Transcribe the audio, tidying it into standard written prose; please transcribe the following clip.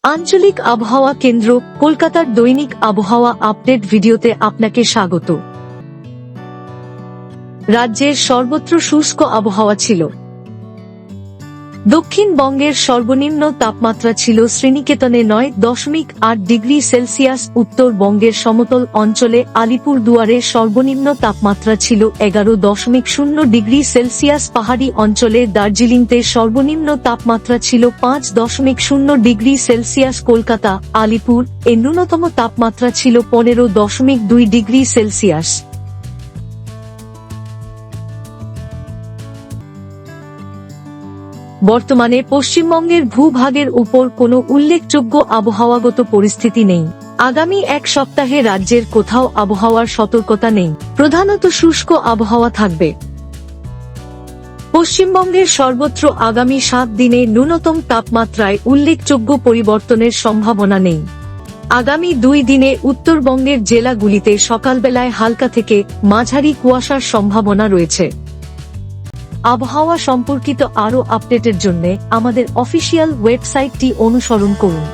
আঞ্চলিক আবহাওয়া কেন্দ্র কলকাতার দৈনিক আবহাওয়া আপডেট ভিডিওতে আপনাকে স্বাগত। রাজ্যের সর্বত্র শুষ্ক আবহাওয়া ছিল। দক্ষিণবঙ্গের সর্বনিম্ন তাপমাত্রা ছিল শ্রীনিকেতনে 9.8 ডিগ্রি সেলসিয়াস, উত্তরবঙ্গের সমতল অঞ্চলে আলিপুরদুয়ারে সর্বনিম্ন তাপমাত্রা ছিল 11.0 ডিগ্রি সেলসিয়াস, পাহাড়ি অঞ্চলে দার্জিলিংতে সর্বনিম্ন তাপমাত্রা ছিল 5.0 ডিগ্রি সেলসিয়াস, কলকাতা, আলিপুর এর ন্যূনতম তাপমাত্রা ছিল 15.2 ডিগ্রি সেলসিয়াস। বর্তমানে পশ্চিমবঙ্গের ভূভাগের উপর কোনো উল্লেখযোগ্য আবহাওয়াগত পরিস্থিতি নেই। আগামী এক সপ্তাহে রাজ্যের কোথাও আবহাওয়ার সতর্কতা নেই, প্রধানত শুষ্ক আবহাওয়া থাকবে। পশ্চিমবঙ্গের সর্বত্র আগামী 7 দিনে ন্যূনতম তাপমাত্রায় উল্লেখযোগ্য পরিবর্তনের সম্ভাবনা নেই। আগামী 2 দিনে উত্তরবঙ্গের জেলাগুলিতে সকালবেলায় হালকা থেকে মাঝারি কুয়াশার সম্ভাবনা রয়েছে। আবহাওয়া সম্পর্কিত আরও আপডেটের জন্য আমাদের অফিসিয়াল ওয়েবসাইটটি অনুসরণ করুন।